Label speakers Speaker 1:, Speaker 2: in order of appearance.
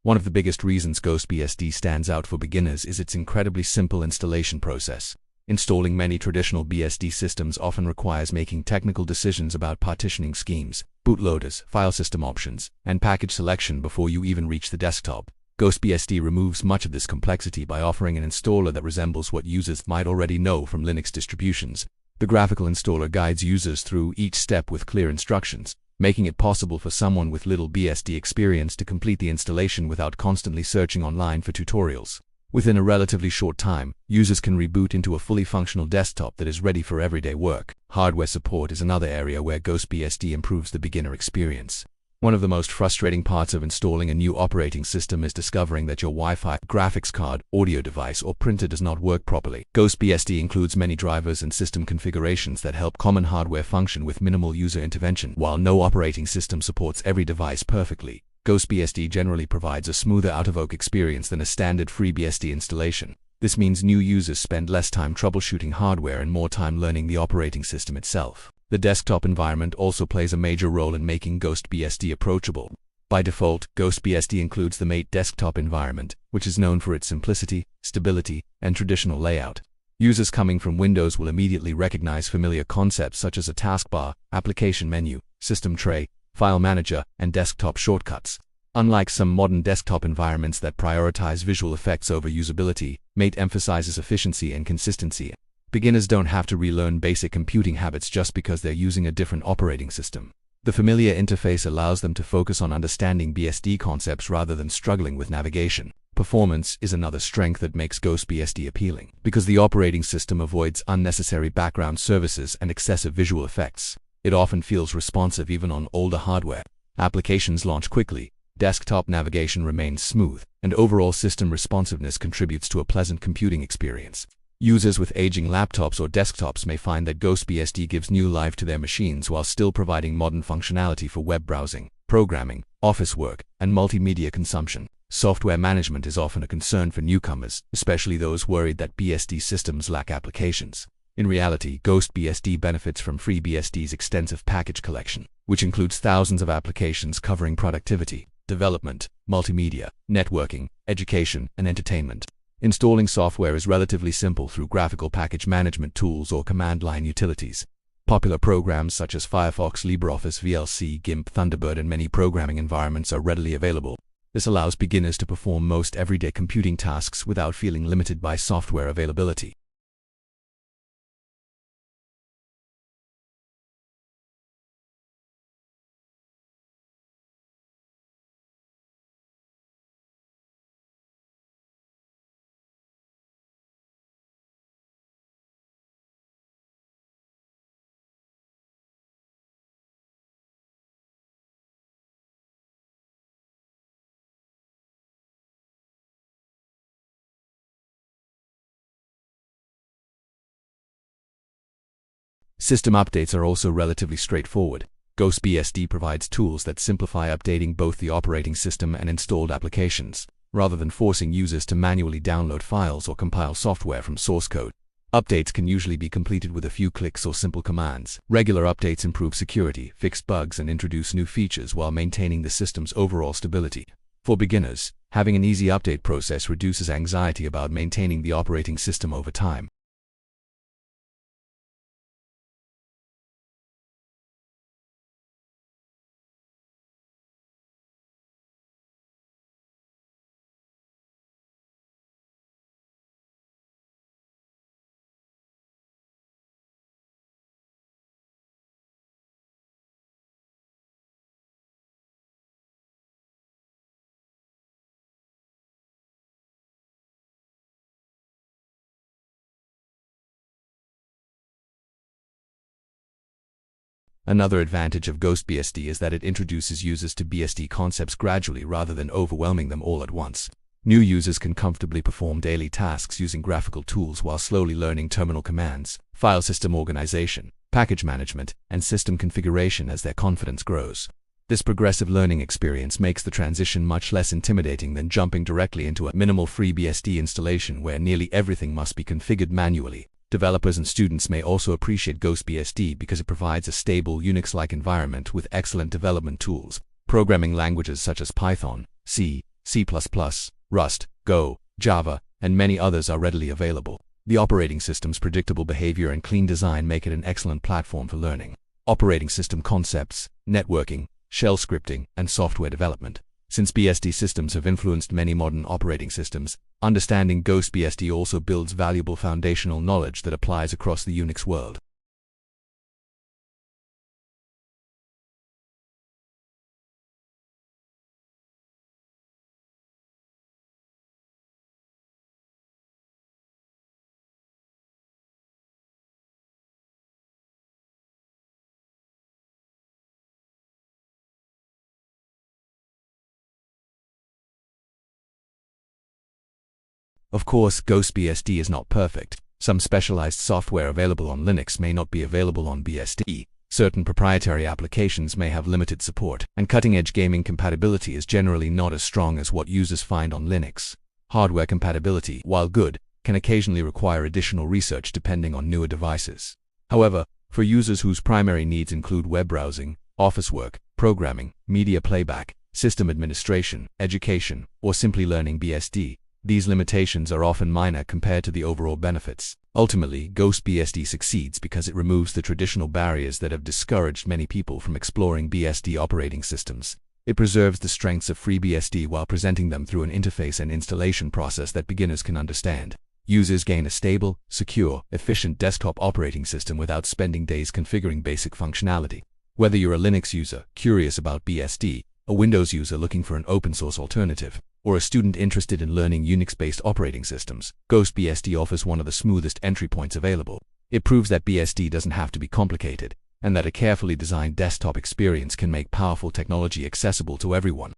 Speaker 1: One of the biggest reasons GhostBSD stands out for beginners is its incredibly simple installation process. Installing many traditional BSD systems often requires making technical decisions about partitioning schemes, bootloaders, file system options, and package selection before you even reach the desktop. GhostBSD removes much of this complexity by offering an installer that resembles what users might already know from Linux distributions. The graphical installer guides users through each step with clear instructions, making it possible for someone with little BSD experience to complete the installation without constantly searching online for tutorials. Within a relatively short time, users can reboot into a fully functional desktop that is ready for everyday work. Hardware support is another area where GhostBSD improves the beginner experience. One of the most frustrating parts of installing a new operating system is discovering that your Wi-Fi, graphics card, audio device, or printer does not work properly. GhostBSD includes many drivers and system configurations that help common hardware function with minimal user intervention. While no operating system supports every device perfectly, GhostBSD generally provides a smoother out-of-the-box experience than a standard FreeBSD installation. This means new users spend less time troubleshooting hardware and more time learning the operating system itself. The desktop environment also plays a major role in making GhostBSD approachable. By default, GhostBSD includes the Mate desktop environment, which is known for its simplicity, stability, and traditional layout. Users coming from Windows will immediately recognize familiar concepts such as a taskbar, application menu, system tray, file manager, and desktop shortcuts. Unlike some modern desktop environments that prioritize visual effects over usability, Mate emphasizes efficiency and consistency. Beginners don't have to relearn basic computing habits just because they're using a different operating system. The familiar interface allows them to focus on understanding BSD concepts rather than struggling with navigation. Performance is another strength that makes GhostBSD appealing, because the operating system avoids unnecessary background services and excessive visual effects. It often feels responsive even on older hardware. Applications launch quickly, desktop navigation remains smooth, and overall system responsiveness contributes to a pleasant computing experience. Users with aging laptops or desktops may find that GhostBSD gives new life to their machines while still providing modern functionality for web browsing, programming, office work, and multimedia consumption. Software management is often a concern for newcomers, especially those worried that BSD systems lack applications. In reality, GhostBSD benefits from FreeBSD's extensive package collection, which includes thousands of applications covering productivity, development, multimedia, networking, education, and entertainment. Installing software is relatively simple through graphical package management tools or command line utilities. Popular programs such as Firefox, LibreOffice, VLC, GIMP, Thunderbird, and many programming environments are readily available. This allows beginners to perform most everyday computing tasks without feeling limited by software availability. System updates are also relatively straightforward. GhostBSD provides tools that simplify updating both the operating system and installed applications, rather than forcing users to manually download files or compile software from source code. Updates can usually be completed with a few clicks or simple commands. Regular updates improve security, fix bugs, and introduce new features while maintaining the system's overall stability. For beginners, having an easy update process reduces anxiety about maintaining the operating system over time. Another advantage of GhostBSD is that it introduces users to BSD concepts gradually rather than overwhelming them all at once. New users can comfortably perform daily tasks using graphical tools while slowly learning terminal commands, file system organization, package management, and system configuration as their confidence grows. This progressive learning experience makes the transition much less intimidating than jumping directly into a minimal FreeBSD installation where nearly everything must be configured manually. Developers and students may also appreciate GhostBSD because it provides a stable Unix-like environment with excellent development tools. Programming languages such as Python, C, C++, Rust, Go, Java, and many others are readily available. The operating system's predictable behavior and clean design make it an excellent platform for learning operating system concepts, networking, shell scripting, and software development. Since BSD systems have influenced many modern operating systems, understanding GhostBSD also builds valuable foundational knowledge that applies across the Unix world. Of course, GhostBSD is not perfect. Some specialized software available on Linux may not be available on BSD. Certain proprietary applications may have limited support, and cutting-edge gaming compatibility is generally not as strong as what users find on Linux. Hardware compatibility, while good, can occasionally require additional research depending on newer devices. However, for users whose primary needs include web browsing, office work, programming, media playback, system administration, education, or simply learning BSD, these limitations are often minor compared to the overall benefits. Ultimately, GhostBSD succeeds because it removes the traditional barriers that have discouraged many people from exploring BSD operating systems. It preserves the strengths of FreeBSD while presenting them through an interface and installation process that beginners can understand. Users gain a stable, secure, efficient desktop operating system without spending days configuring basic functionality. Whether you're a Linux user curious about BSD, a Windows user looking for an open-source alternative, or a student interested in learning Unix-based operating systems, GhostBSD offers one of the smoothest entry points available. It proves that BSD doesn't have to be complicated, and that a carefully designed desktop experience can make powerful technology accessible to everyone.